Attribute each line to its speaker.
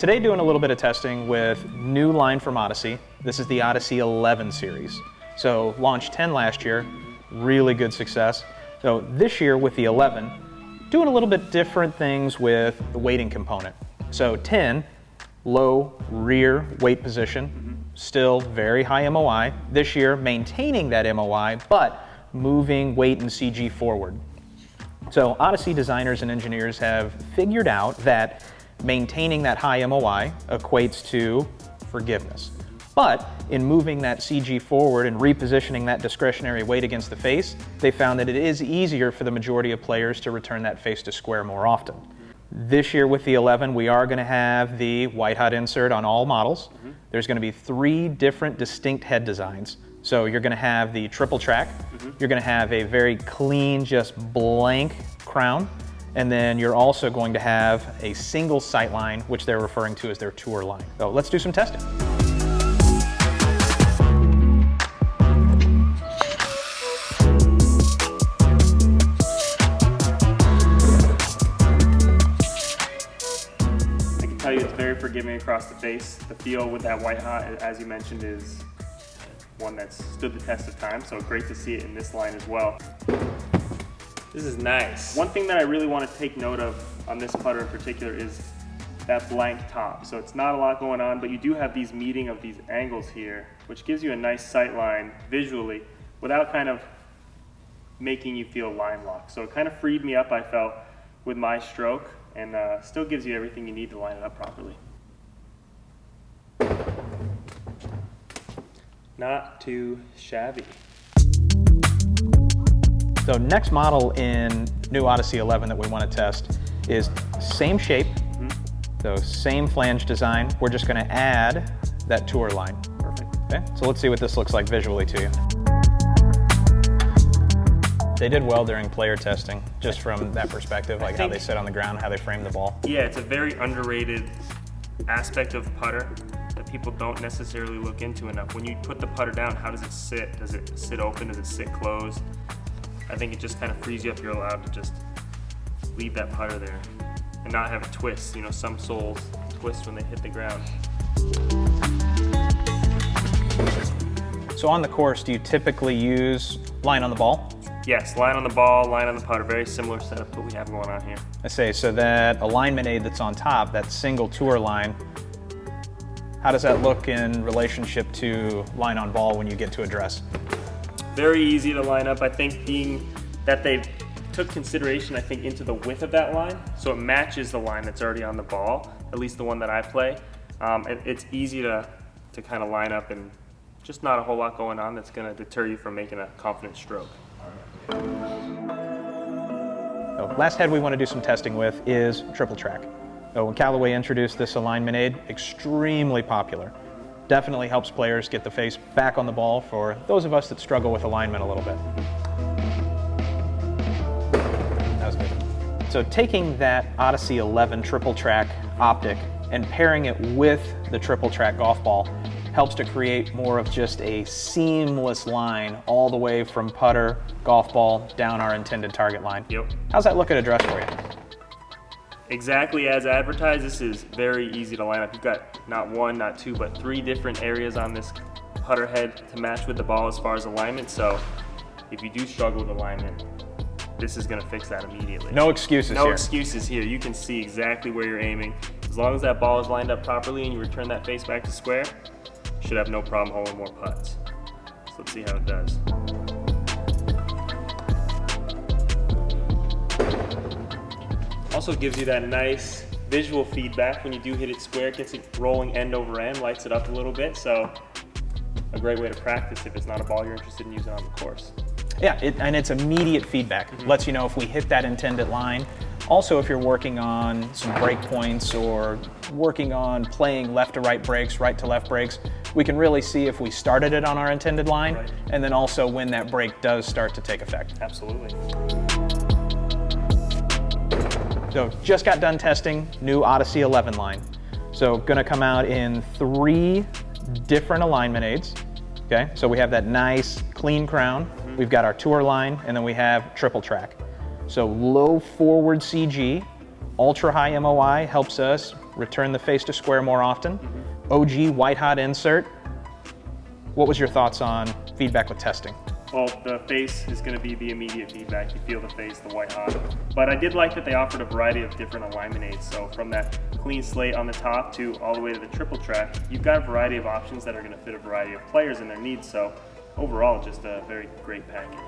Speaker 1: Today doing a little bit of testing with new line from Odyssey. This is the Odyssey 11 series. So launched 10 last year, really good success. So this year with the 11, doing a little bit different things with the weighting component. So 10, low rear weight position, still very high MOI. This year maintaining that MOI, but moving weight and CG forward. So Odyssey designers and engineers have figured out that maintaining that high MOI equates to forgiveness. But in moving that CG forward and repositioning that discretionary weight against the face, they found that it is easier for the majority of players to return that face to square more often. This year with the 11, we are going to have the white hot insert on all models. There's going to be 3 different distinct head designs. So you're going to have the triple track, you're going to have a very clean, just blank crown, and then you're also going to have a single sight line, which they're referring to as their tour line. So let's do some testing.
Speaker 2: I can tell you it's very forgiving across the face. The feel with that white hot, as you mentioned, is one that's stood the test of time, so great to see it in this line as well.
Speaker 3: This is nice.
Speaker 2: One thing that I really want to take note of on this putter in particular is that blank top. So it's not a lot going on, but you do have these meeting of these angles here, which gives you a nice sight line visually without kind of making you feel line locked. So it kind of freed me up, I felt, with my stroke, and still gives you everything you need to line it up properly.
Speaker 3: Not too shabby.
Speaker 1: So next model in new Odyssey 11 that we want to test is same shape, so same flange design. We're just going to add that tour line.
Speaker 2: Perfect.
Speaker 1: Okay, so let's see what this looks like visually to you. They did well during player testing, just from that perspective, like how they sit on the ground, how they frame the ball.
Speaker 2: Yeah, it's a very underrated aspect of putter that people don't necessarily look into enough. When you put the putter down, how does it sit? Does it sit open? Does it sit closed? I think it just kind of frees you up. You're allowed to just leave that putter there and not have a twist. You know, some soles twist when they hit the ground.
Speaker 1: So on the course, do you typically use line on the ball?
Speaker 2: Yes, line on the ball, line on the putter. Very similar setup to what we have going on here.
Speaker 1: I say, so that alignment aid that's on top, that single tour line, how does that look in relationship to line on ball when you get to address?
Speaker 2: Very easy to line up. I think being that they took consideration, I think, into the width of that line, so it matches the line that's already on the ball, at least the one that I play. It's easy to kind of line up, and just not a whole lot going on that's going to deter you from making a confident stroke.
Speaker 1: So last head we want to do some testing with is triple track. So when Callaway introduced this alignment aid, extremely popular. Definitely helps players get the face back on the ball for those of us that struggle with alignment a little bit. That was good. So taking that Odyssey 11 triple track optic and pairing it with the triple track golf ball helps to create more of just a seamless line all the way from putter, golf ball, down our intended target line.
Speaker 2: Yep.
Speaker 1: How's that look at address for you?
Speaker 2: Exactly as advertised. This is very easy to line up. You've got not 1, not 2, but 3 different areas on this putter head to match with the ball as far as alignment. So if you do struggle with alignment, this is going to fix that immediately.
Speaker 1: No excuses here.
Speaker 2: No excuses here. You can see exactly where you're aiming. As long as that ball is lined up properly and you return that face back to square, you should have no problem holding more putts. So let's see how it does. Also gives you that nice visual feedback when you do hit it square. It gets it rolling end over end, lights it up a little bit. So a great way to practice if it's not a ball you're interested in using on the course.
Speaker 1: Yeah, and it's immediate feedback. Lets you know if we hit that intended line. Also, if you're working on some break points or working on playing left to right breaks, right to left breaks, we can really see if we started it on our intended line, and then also when that break does start to take effect.
Speaker 2: Absolutely.
Speaker 1: So just got done testing new Odyssey 11 line. So gonna come out in 3 different alignment aids. Okay, so we have that nice clean crown. We've got our tour line, and then we have triple track. So low forward CG, ultra high MOI helps us return the face to square more often. OG white hot insert. What was your thoughts on feedback with testing?
Speaker 2: Well, the face is going to be the immediate feedback. You feel the face, the white hot. But I did like that they offered a variety of different alignment aids. So from that clean slate on the top to all the way to the triple track, you've got a variety of options that are going to fit a variety of players and their needs. So overall, just a very great package.